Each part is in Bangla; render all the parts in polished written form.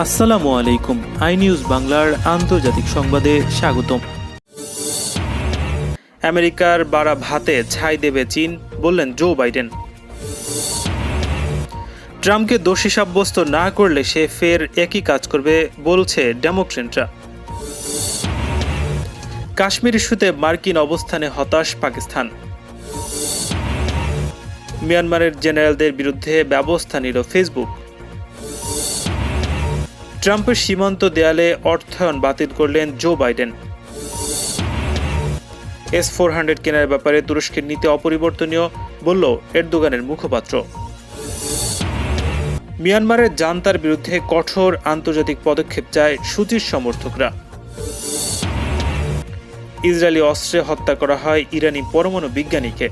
আসসালামু আলাইকুম। আই নিউজ বাংলার আন্তর্জাতিক সংবাদে স্বাগতম। আমেরিকার বাড়া ভাতে ছাই দেবে চীন, বললেন জো বাইডেন। ট্রাম্পকে দোষী সাব্যস্ত না করলে সে ফের একই কাজ করবে, বলছে ডেমোক্রেটরা। কাশ্মীর ইস্যুতে মার্কিন অবস্থানে হতাশ পাকিস্তান। মিয়ানমারের জেনারেলদের বিরুদ্ধে ব্যবস্থা নিল ফেসবুক। ট্রাম্পের সীমান্ত দেয়ালে অর্থায়ন বাতিল করলেন জো বাইডেন। S-400 কেনার ব্যাপারে তুরস্কের নীতি অপরিবর্তনীয়, বলল এরদোগানের মুখপাত্র। মিয়ানমারের জান্তার বিরুদ্ধে কঠোর আন্তর্জাতিক পদক্ষেপ চায় সূচির সমর্থকরা। ইসরায়েলি অস্ত্রে হত্যা করা হয় ইরানি পরমাণু বিজ্ঞানীকে।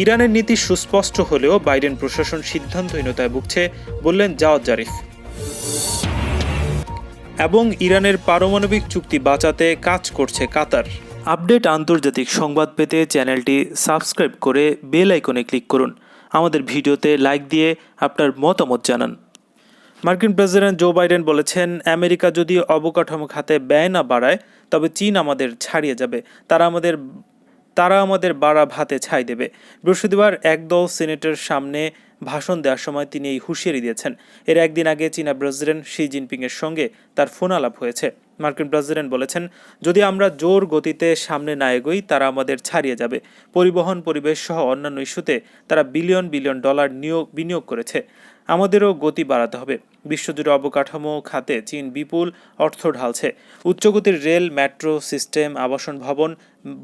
ইরানের নীতি সুস্পষ্ট হলেও বাইডেন প্রশাসন সিদ্ধান্তহীনতায় ভুগছে, বললেন জাওয়াদ জারিফ। এবং ইরানের পারমাণবিক চুক্তি বাঁচাতে কাজ করছে কাতার। আপডেট আন্তর্জাতিক সংবাদ পেতে চ্যানেলটি সাবস্ক্রাইব করে বেল আইকনে ক্লিক করুন। আমাদের ভিডিওতে লাইক দিয়ে আপনার মতামত জানান। মার্কিন প্রেসিডেন্ট জো বাইডেন বলেছেন, আমেরিকা যদি অবকাঠামো খাতে ব্যয় না বাড়ায় তবে চীন আমাদের ছাড়িয়ে যাবে। তারা আমাদের বাড়া ভাতে ছাই দেবে। বৃহস্পতিবার একদল সিনেটের সামনে ভাষণ দেওয়ার সময় তিনি এই হুঁশিয়ারি দিয়েছেন। এর একদিন আগে চীনা প্রেসিডেন্ট শি জিনপিংয়ের সঙ্গে তার ফোন আলাপ হয়েছে। মার্কিন প্রেসিডেন্ট বলেছেন, যদি আমরা জোর গতিতে সামনে না এগোই তারা আমাদের ছাড়িয়ে যাবে। পরিবহন, পরিবেশ সহ অন্যান্য ইস্যুতে তারা বিলিয়ন বিলিয়ন ডলার বিনিয়োগ করেছে। আমাদেরও গতি বাড়াতে হবে। বিশ্বজুড়ে অবকাঠামো খাতে চীন বিপুল অর্থ ঢালছে। উচ্চগতির রেল, মেট্রো সিস্টেম, আবাসন ভবন,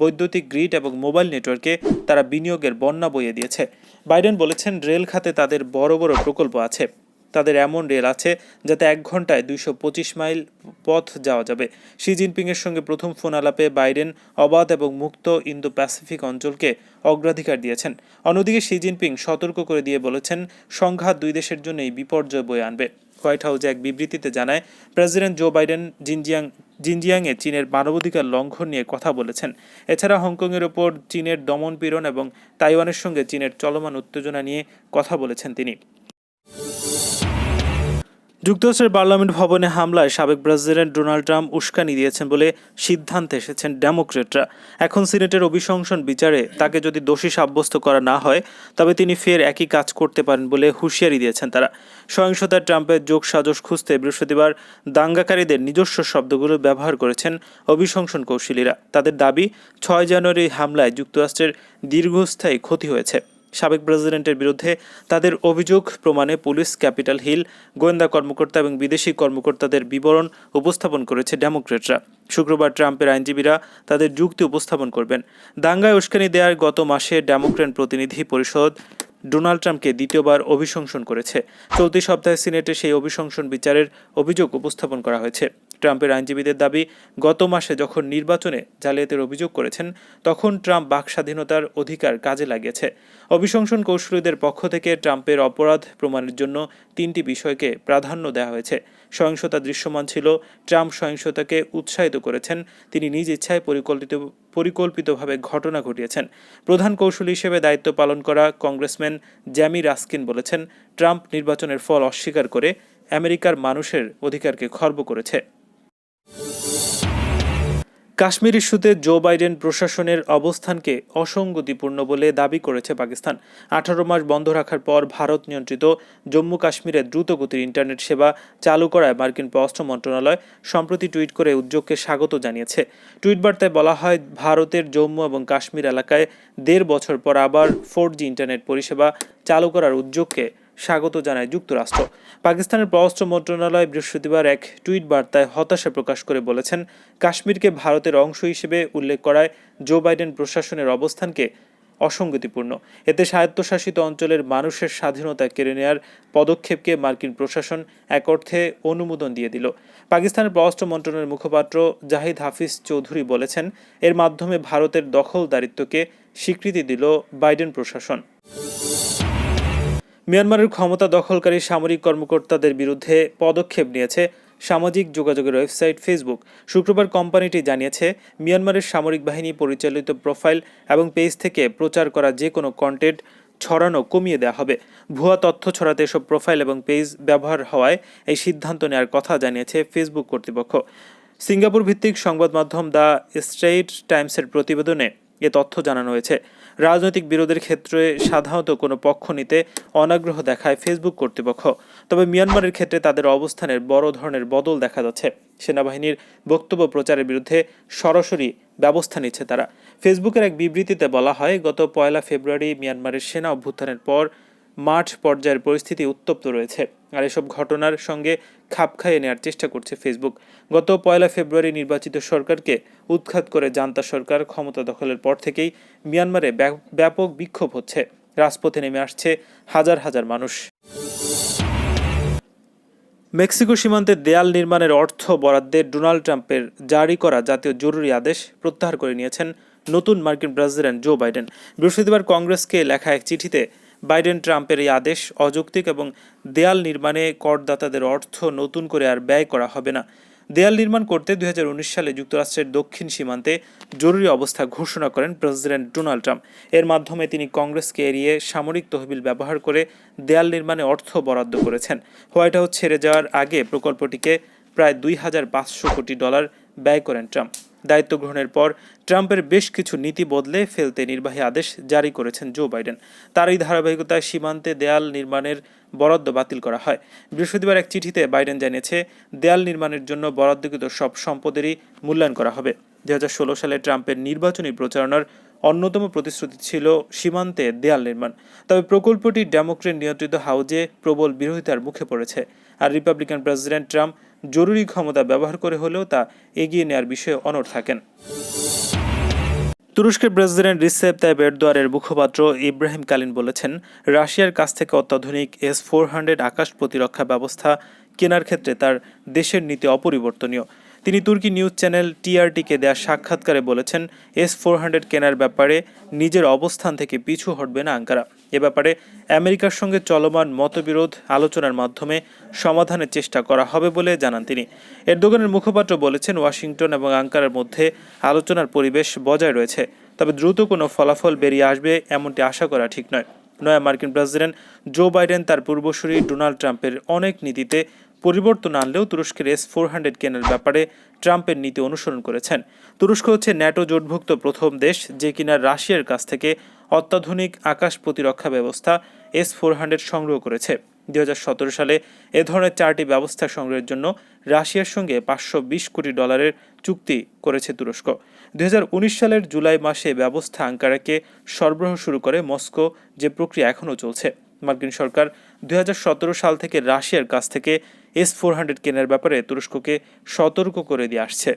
বৈদ্যুতিক গ্রিড এবং মোবাইল নেটওয়ার্কে তারা বিনিয়োগের বন্যা বইয়ে দিয়েছে। বাইডেন বলেছেন, রেল খাতে তাদের বড় বড় প্রকল্প আছে। তাদের এমন রেল আছে যাতে 1 ঘন্টায় 225 মাইল পথ যাওয়া যাবে। শি জিনপিংয়ের সঙ্গে প্রথম ফোন আলাপে বাইডেন অবাধ এবং মুক্ত ইন্দো প্যাসিফিক অঞ্চলকে অগ্রাধিকার দিয়েছেন। অন্যদিকে শি জিনপিং সতর্ক করে দিয়ে বলেছেন, সংঘাত দুই দেশের জন্যই বিপর্যয় বয়ে আনবে। হোয়াইট হাউসে এক বিবৃতিতে জানায়, প্রেসিডেন্ট জো বাইডেন জিনজিয়াংয়ে চীনের মানবাধিকার লঙ্ঘন নিয়ে কথা বলেছেন। এছাড়া হংকংয়ের ওপর চীনের দমনপীড়ন এবং তাইওয়ানের সঙ্গে চীনের চলমান উত্তেজনা নিয়ে কথা বলেছেন তিনি। যুক্তরাষ্ট্রের পার্লামেন্ট ভবনে হামলায় সাবেক প্রেসিডেন্ট ডোনাল্ড ট্রাম্প উস্কানি দিয়েছেন বলে সিদ্ধান্তে এসেছেন ডেমোক্রেটরা। এখন সিনেটের অভিশংসন বিচারে তাকে যদি দোষী সাব্যস্ত করা না হয় তবে তিনি ফের একই কাজ করতে পারেন বলে হুঁশিয়ারি দিয়েছেন তারা। সহিংসতায় ট্রাম্পের যোগসাজশ খুঁজতে বৃহস্পতিবার দাঙ্গাকারীদের নিজস্ব শব্দগুলো ব্যবহার করেছেন অভিশংসন কৌশলীরা। তাদের দাবি, 6 জানুয়ারি হামলায় যুক্তরাষ্ট্রের দীর্ঘস্থায়ী ক্ষতি হয়েছে। সাবেক প্রেসিডেন্টের বিরুদ্ধে তাদের অভিযোগ প্রমাণে পুলিশ, ক্যাপিটাল হিল, গোয়েন্দা কর্মকর্তা এবং বিদেশি কর্মকর্তাদের বিবরণ উপস্থাপন করেছে ডেমোক্রেটরা। শুক্রবার ট্রাম্পের আইনজীবীরা তাদের যুক্তি উপস্থাপন করবেন। দাঙ্গায় উস্কানি দেওয়ার গত মাসে ডেমোক্র্যাট প্রতিনিধি পরিষদ ডোনাল্ড ট্রাম্পকে দ্বিতীয়বার অভিশংসন করেছে। চলতি সপ্তাহে সিনেটে সেই অভিশংসন বিচারের অভিযোগ উপস্থাপন করা হয়েছে। ট্রাম্পের আইনজীবীদের দাবি, গত মাসে যখন নির্বাচনে জালিয়াতির অভিযোগ করেছেন তখন ট্রাম্প বাক স্বাধীনতার অধিকার কাজে লাগিয়েছে। অভিশংসন কৌশলীদের পক্ষ থেকে ট্রাম্পের অপরাধ প্রমাণের জন্য 3টি বিষয়কে প্রাধান্য দেওয়া হয়েছে। সহিংসতা দৃশ্যমান ছিল। ট্রাম্প সহিংসতাকে উৎসাহিত করেছেন। তিনি নিজ ইচ্ছায় পরিকল্পিতভাবে ঘটনা ঘটিয়েছেন। প্রধান কৌশলী হিসেবে দায়িত্ব পালন করা কংগ্রেসম্যান জ্যামি রাস্কিন বলেছেন, ট্রাম্প নির্বাচনের ফল অস্বীকার করে আমেরিকার মানুষের অধিকারকে খর্ব করেছে। কাশ্মীর ইস্যুতে জো বাইডেন প্রশাসনের অবস্থানকে অসঙ্গতিপূর্ণ বলে দাবি করেছে পাকিস্তান। 18 মাস বন্ধ রাখার পর ভারত নিয়ন্ত্রিত জম্মু কাশ্মীরে দ্রুতগতির ইন্টারনেট সেবা চালু করায় মার্কিন পররাষ্ট্র মন্ত্রণালয় সম্প্রতি টুইট করে উদ্যোগকে স্বাগত জানিয়েছে। টুইট বার্তায় বলা হয়, ভারতের জম্মু এবং কাশ্মীর এলাকায় 1.5 বছর পর আবার 4G ইন্টারনেট পরিষেবা চালু করার উদ্যোগকে স্বাগত জানায় যুক্তরাষ্ট্র। পাকিস্তানের পররাষ্ট্র মন্ত্রণালয় বৃহস্পতিবার এক টুইট বার্তায় হতাশা প্রকাশ করে বলেছেন, কাশ্মীরকে ভারতের অংশ হিসেবে উল্লেখ করায় জো বাইডেন প্রশাসনের অবস্থানকে অসঙ্গতিপূর্ণ। এতে স্বায়ত্তশাসিত অঞ্চলের মানুষের স্বাধীনতা কেড়ে নেওয়ার পদক্ষেপকে মার্কিন প্রশাসন এক অর্থে অনুমোদন দিয়ে দিল। পাকিস্তানের পররাষ্ট্র মন্ত্রণালয়ের মুখপাত্র জাহিদ হাফিজ চৌধুরী বলেছেন, এর মাধ্যমে ভারতের দখলদারিত্বকে স্বীকৃতি দিল বাইডেন প্রশাসন। মিয়ানমারের ক্ষমতা দখলকারী সামরিক কর্মকর্তাদের বিরুদ্ধে পদক্ষেপ নিয়েছে সামাজিক যোগাযোগের ওয়েবসাইট ফেসবুক। শুক্রবার কোম্পানিটি জানিয়েছে, মিয়ানমারের সামরিক বাহিনী পরিচালিত প্রোফাইল এবং পেজ থেকে প্রচার করা যে কোনো কন্টেন্ট ছড়ানো কমিয়ে দেওয়া হবে। ভুয়া তথ্য ছড়াতে এসব প্রোফাইল এবং পেজ ব্যবহার হওয়ায় এই সিদ্ধান্ত নেওয়ার কথা জানিয়েছে ফেসবুক কর্তৃপক্ষ। সিঙ্গাপুর ভিত্তিক সংবাদ মাধ্যম দ্য স্ট্রেইটস টাইমসের প্রতিবেদনে এ তথ্য জানানো হয়েছে। রাজনৈতিক বিরোধের ক্ষেত্রে সাধারণত কোনো পক্ষ নিতে অনাগ্রহ দেখায় ফেসবুক কর্তৃপক্ষ, তবে মিয়ানমারের ক্ষেত্রে তাদের অবস্থানের বড় ধরনের বদল দেখা যাচ্ছে। সেনাবাহিনীর বক্তব্য প্রচারের বিরুদ্ধে সরাসরি ব্যবস্থা নিচ্ছে তারা। ফেসবুকের এক বিবৃতিতে বলা হয়, গত 1 ফেব্রুয়ারি মিয়ানমারের সেনা অভ্যুত্থানের পর মাঠ পর্যায়ের পরিস্থিতি উত্তপ্ত রয়েছে, আর এসব ঘটনার সঙ্গে খাপ খাইয়ে নেওয়ার চেষ্টা করছে ফেসবুক। গত 1 ফেব্রুয়ারি নির্বাচিত সরকারকে উৎখাত করে জান্তা সরকার ক্ষমতা দখলের পর থেকেই মিয়ানমারে ব্যাপক বিক্ষোভ হচ্ছে। রাজপথে নেমে আসছে হাজার হাজার মানুষ। মেক্সিকো সীমান্তে দেয়াল নির্মাণের অর্থ বরাদ্দে ডোনাল্ড ট্রাম্পের জারি করা জাতীয় জরুরি আদেশ প্রত্যাহার করে নিয়েছেন নতুন মার্কিন প্রেসিডেন্ট জো বাইডেন। বৃহস্পতিবার কংগ্রেসকে লেখা এক চিঠিতে বাইডেন ট্রাম্পের এই আদেশ অযৌক্তিক এবং দেয়াল নির্মাণে করদাতাদের অর্থ নতুন করে আর ব্যয় করা হবে না। দেয়াল নির্মাণ করতে 2019 সালে যুক্তরাষ্ট্রের দক্ষিণ সীমান্তে জরুরি অবস্থা ঘোষণা করেন প্রেসিডেন্ট ডোনাল্ড ট্রাম্প। এর মাধ্যমে তিনি কংগ্রেসকে এড়িয়ে সামরিক তহবিল ব্যবহার করে দেয়াল নির্মাণে অর্থ বরাদ্দ করেছেন। হোয়াইট হাউস ছেড়ে যাওয়ার আগে প্রকল্পটিকে প্রায় $2,500 কোটি ব্যয় করেন ট্রাম্প। দায়িত্ব গ্রহণের পর ট্রাম্পের বেশ কিছু নীতি বদলে ফেলতে নির্বাহী আদেশ জারি করেছেন জো বাইডেন। তার এই ধারাবাহিকতায় সীমান্তে দেয়াল নির্মাণের বরাদ্দ বাতিল করা হয়। বৃহস্পতিবার এক চিঠিতে বাইডেন জানিয়েছে, দেয়াল নির্মাণের জন্য বরাদ্দকৃত সব সম্পদেরই মূল্যায়ন করা হবে। 2016 সালে ট্রাম্পের নির্বাচনী প্রচারণার অন্যতম প্রতিশ্রুতি ছিল সীমান্তে দেয়াল নির্মাণ। তবে প্রকল্পটি ডেমোক্র্যাট নিয়ন্ত্রিত হাউজে প্রবল বিরোধিতার মুখে পড়েছে, আর রিপাবলিকান প্রেসিডেন্ট ট্রাম্প জরুরি ক্ষমতা ব্যবহার করে হলেও তা এগিয়ে নেওয়ার বিষয়ে অনড় থাকেন। তুরস্কের প্রেসিডেন্ট রিসেপ তাইপ এরদোয়ানের মুখপাত্র ইব্রাহিম কালিন বলেছেন, রাশিয়ার কাছ থেকে অত্যাধুনিক S-400 আকাশ প্রতিরক্ষা ব্যবস্থা কেনার ক্ষেত্রে তার দেশের নীতি অপরিবর্তনীয়। তিনি তুর্কি নিউজ চ্যানেল TRT-কে দেয়া সাক্ষাৎকারে বলেছেন, S-400 কেনার ব্যাপারে নিজের অবস্থান থেকে পিছু হটবে না আঙ্কারা। এ ব্যাপারে আমেরিকার সঙ্গে চলমান মতবিরোধ আলোচনার মাধ্যমে সমাধানের চেষ্টা করা হবে বলে জানান তিনি। এরদোগানের মুখপাত্র বলেছেন, ওয়াশিংটন এবং আঙ্কারার মধ্যে আলোচনার পরিবেশ বজায় রয়েছে, তবে দ্রুত কোনো ফলাফল বেরিয়ে আসবে এমনটি আশা করা ঠিক নয়। নয়া মার্কিন প্রেসিডেন্ট জো বাইডেন তার পূর্বসূরি ডোনাল্ড ট্রাম্পের অনেক নীতিতে পরিবর্তন আনলেও তুরস্কের S-400 কেনার ব্যাপারে ট্রাম্পের নীতি অনুসরণ করেছেন। তুরস্ক হচ্ছে ন্যাটো জোটভুক্ত প্রথম দেশ যে কিনা রাশিয়ার কাছ থেকে অত্যাধুনিক আকাশ প্রতিরক্ষা ব্যবস্থা S-400 সংগ্রহ করেছে। 2017 সালে এ ধরনের 4টি ব্যবস্থা সংগ্রহের জন্য রাশিয়ার সঙ্গে $520 কোটি চুক্তি করেছে তুরস্ক। 2019 সালের জুলাই মাসে ব্যবস্থা আঙ্কারাকে সরবরাহ শুরু করে মস্কো, যে প্রক্রিয়া এখনও চলছে। মার্কিন সরকার 2017 সাল থেকে রাশিয়ার কাছ থেকে S-400 কেনার ব্যাপারে তুরস্ককে সতর্ক করে দিয়ে আসছে।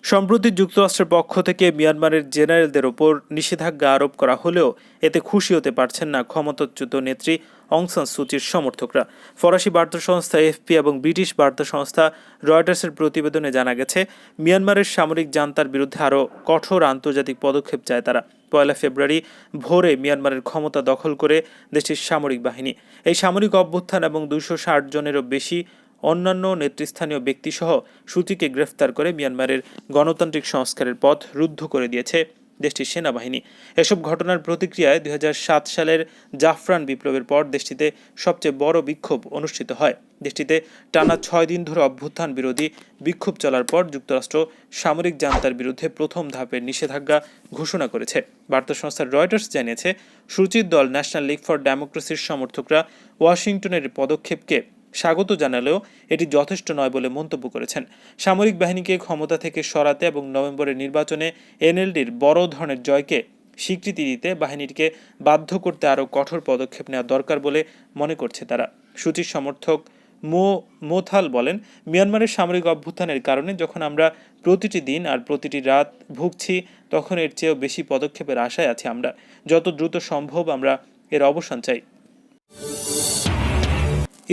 সম্প্রতি যুক্তরাষ্ট্রের পক্ষ থেকে মিয়ানমারের জেনারেলদের ওপর নিষেধাজ্ঞা আরোপ করা হলেও এতে খুশি হতে পারছেন না ক্ষমতাচ্যুত নেত্রী অং সান সুচির সমর্থকরা। ফরাসি বার্তা সংস্থা AFP এবং ব্রিটিশ বার্তা সংস্থা রয়টার্সের প্রতিবেদনে জানা গেছে, মিয়ানমারের সামরিক জান্তার বিরুদ্ধে আরও কঠোর আন্তর্জাতিক পদক্ষেপ চায় তারা। 1 ফেব্রুয়ারি ভোরে মিয়ানমারের ক্ষমতা দখল করে দেশটির সামরিক বাহিনী। এই সামরিক অভ্যুত্থান এবং 260 জনেরও বেশি অন্যান্য নেতৃস্থানীয় ব্যক্তিসহ সূচিকে গ্রেফতার করে মিয়ানমারের গণতান্ত্রিক সংস্কারের পথ রুদ্ধ করে দিয়েছে দেশটির সেনাবাহিনী। এসব ঘটনার প্রতিক্রিয়ায় 2007 সালের জাফরান বিপ্লবের পর দেশটিতে সবচেয়ে বড় বিক্ষোভ অনুষ্ঠিত হয়। দেশটিতে টানা 6 দিন ধরে অভ্যুত্থান বিরোধী বিক্ষোভ চলার পর যুক্তরাষ্ট্র সামরিক জান্তার বিরুদ্ধে প্রথম ধাপের নিষেধাজ্ঞা ঘোষণা করেছে। বার্তা সংস্থা রয়টার্স জানিয়েছে, সুচির দল ন্যাশনাল লিগ ফর ডেমোক্রেসির সমর্থকরা ওয়াশিংটনের পদক্ষেপকে স্বাগত জানালেও এটি যথেষ্ট নয় বলে মন্তব্য করেছেন। সামরিক বাহিনীকে ক্ষমতা থেকে সরাতে এবং নভেম্বরের নির্বাচনে NLDর বড় ধরনের জয়কে স্বীকৃতি দিতে বাহিনীকে বাধ্য করতে আরও কঠোর পদক্ষেপ নেওয়া দরকার বলে মনে করছে তারা। সুচির সমর্থক মোথাল বলেন, মিয়ানমারের সামরিক অভ্যুত্থানের কারণে যখন আমরা প্রতিটি দিন আর প্রতিটি রাত ভুগছি, তখন এর চেয়েও বেশি পদক্ষেপের আশায় আছি আমরা। যত দ্রুত সম্ভব আমরা এর অবসান চাই।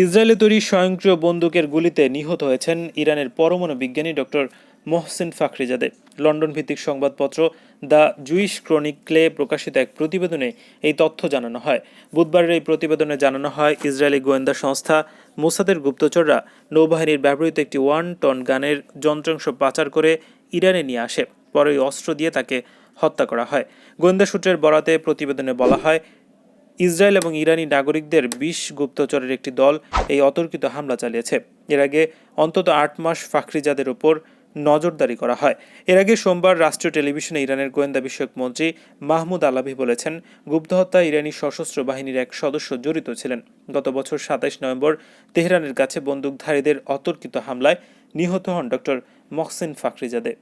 ইসরায়েলে তৈরি স্বয়ংক্রিয় বন্দুকের গুলিতে নিহত হয়েছেন ইরানের পরমাণু বিজ্ঞানী ডক্টর মোহসেন ফাখরিজাদে। লন্ডন ভিত্তিক সংবাদপত্র দ্য জুইশ ক্রনিকলে প্রকাশিত এক প্রতিবেদনে এই তথ্য জানানো হয়। বুধবারের এই প্রতিবেদনে জানানো হয়, ইসরায়েলি গোয়েন্দা সংস্থা মোসাদের গুপ্তচররা নৌবাহিনীর ব্যবহৃত একটি 1 টন গানের যন্ত্রাংশ পাচার করে ইরানে নিয়ে আসে। পরে ওই অস্ত্র দিয়ে তাকে হত্যা করা হয়। গোয়েন্দা সূত্রের বরাতে প্রতিবেদনে বলা হয়, ইসরায়েল এবং ইরানি নাগরিকদের ২০ গুপ্তচরের একটি দল এই অতর্কিত হামলা চালিয়েছে। এর আগে অন্তত ৮ মাস ফাখরিজাদের ওপর নজরদারি করা হয়। এর আগে সোমবার রাষ্ট্রীয় টেলিভিশনে ইরানের গোয়েন্দা বিষয়ক মন্ত্রী মাহমুদ আলাভি বলেছেন, গুপ্ত হত্যায় ইরানি সশস্ত্র বাহিনীর এক সদস্য জড়িত ছিলেন। গত বছর ২৭ নভেম্বর তেহরানের কাছে বন্দুকধারীদের অতর্কিত হামলায় নিহত হন ডক্টর মহসিন ফাখরিজাদে।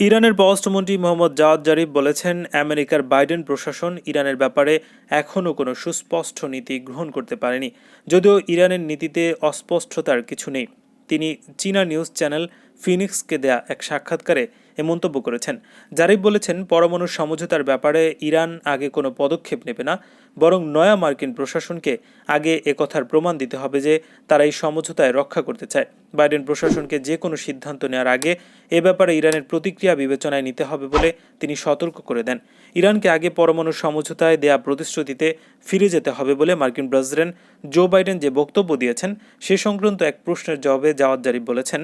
ইরানের পররাষ্ট্রমন্ত্রী মোহাম্মদ জাওয়াদ জারিফ বলেছেন, আমেরিকার বাইডেন প্রশাসন ইরানের ব্যাপারে এখনও কোনো সুস্পষ্ট নীতি গ্রহণ করতে পারেনি। যদিও ইরানের নীতিতে অস্পষ্টতার কিছু নেই। তিনি চীনা নিউজ চ্যানেল ফিনিক্সকে দেয়া এক সাক্ষাৎকারে এ মন্তব্য করেছেন। জারিফ বলেছেন, পরমাণু সমঝোতার ব্যাপারে ইরান আগে কোনো পদক্ষেপ নেবে না, বরং নয়া মার্কিন প্রশাসনকে আগে একথার প্রমাণ দিতে হবে যে তারা এই সমঝোতায় রক্ষা করতে চায়। বাইডেন প্রশাসনকে যে কোনো সিদ্ধান্ত নেওয়ার আগে এ ব্যাপারে ইরানের প্রতিক্রিয়া বিবেচনায় নিতে হবে বলে তিনি সতর্ক করে দেন। ইরানকে আগে পরমাণু সমঝোতায় দেয়া প্রতিশ্রুতিতে ফিরে যেতে হবে বলে মার্কিন প্রেসিডেন্ট জো বাইডেন যে বক্তব্য দিয়েছেন সে সংক্রান্ত এক প্রশ্নের জবাবে জাওয়াদ জারিফ বলেছেন,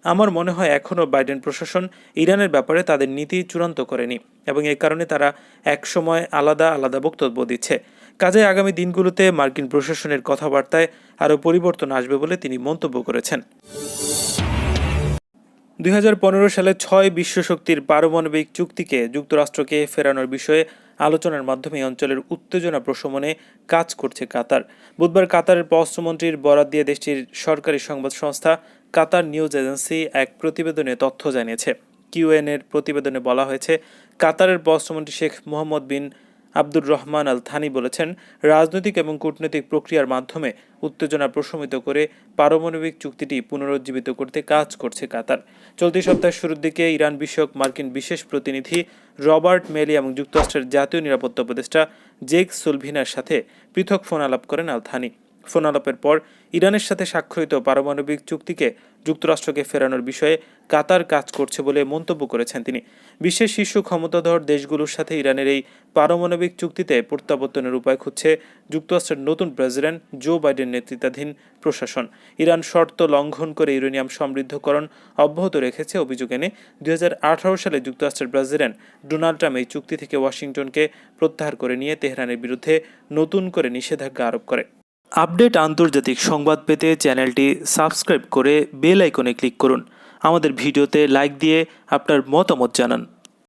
আমার মনে হয় এখনও বাইডেন প্রশাসন ইরানের ব্যাপারে তাদের নীতি চূড়ান্ত করেনি এবং এই কারণে তারা একসময় আলাদা আলাদা বক্তব্য দিচ্ছে। কাজেই আগামী দিনগুলোতে মার্কিন প্রশাসনের কথাবার্তায় আরও পরিবর্তন আসবে বলে তিনি মন্তব্য করেছেন। ২০১৫ সালে ৬ বিশ্বশক্তির পারমাণবিক চুক্তিকে যুক্তরাষ্ট্রকে ফেরানোর বিষয়ে আলোচনার মাধ্যমে অঞ্চলের উত্তেজনা প্রশমনে কাজ করছে কাতার। বুধবার কাতারের পররাষ্ট্রমন্ত্রীর বরাত দিয়ে দেশটির সরকারি সংবাদ সংস্থা কাতার নিউজ এজেন্সি এক প্রতিবেদনে তথ্য জানিয়েছে। কিউএন-এর প্রতিবেদনে বলা হয়েছে, কাতারের পররাষ্ট্রমন্ত্রী শেখ মোহাম্মদ বিন আব্দুর রহমান আল থানি বলেছেন, রাজনৈতিক এবং কূটনৈতিক প্রক্রিয়ার মাধ্যমে উত্তেজনা প্রশমিত করে পারমাণবিক চুক্তিটি পুনরুজ্জীবিত করতে কাজ করছে কাতার। চলতি সপ্তাহের শুরুর দিকে ইরান বিষয়ক মার্কিন বিশেষ প্রতিনিধি রবার্ট মেলি এবং যুক্তরাষ্ট্রের জাতীয় নিরাপত্তা উপদেষ্টা জেক সুলভিনার সাথে পৃথক ফোন আলাপ করেন আল থানি। ফোন আলাপের পর ইরানের সাথে স্বাক্ষরিত পারমাণবিক চুক্তিকে যুক্তরাষ্ট্রকে ফেরানোর বিষয়ে কাতার কাজ করছে বলে মন্তব্য করেছেন তিনি। বিশ্বের শীর্ষ ক্ষমতাধর দেশগুলোর সাথে ইরানের এই পারমাণবিক চুক্তিতে প্রত্যাবর্তনের উপায় খুঁজছে যুক্তরাষ্ট্রের নতুন প্রেসিডেন্ট জো বাইডেন নেতৃত্বাধীন প্রশাসন। ইরান শর্ত লঙ্ঘন করে ইউরেনিয়াম সমৃদ্ধকরণ অব্যাহত রেখেছে অভিযোগ এনে ২০১৮ সালে যুক্তরাষ্ট্রের প্রেসিডেন্ট ডোনাল্ড ট্রাম্প এই চুক্তি থেকে ওয়াশিংটনকে প্রত্যাহার করে নিয়ে তেহরানের বিরুদ্ধে নতুন করে নিষেধাজ্ঞা আরোপ করে। আপডেট আন্তর্জাতিক সংবাদ পেতে চ্যানেলটি সাবস্ক্রাইব করে বেল আইকনে ক্লিক করুন। আমাদের ভিডিওতে লাইক দিয়ে আপনার মতামত জানান।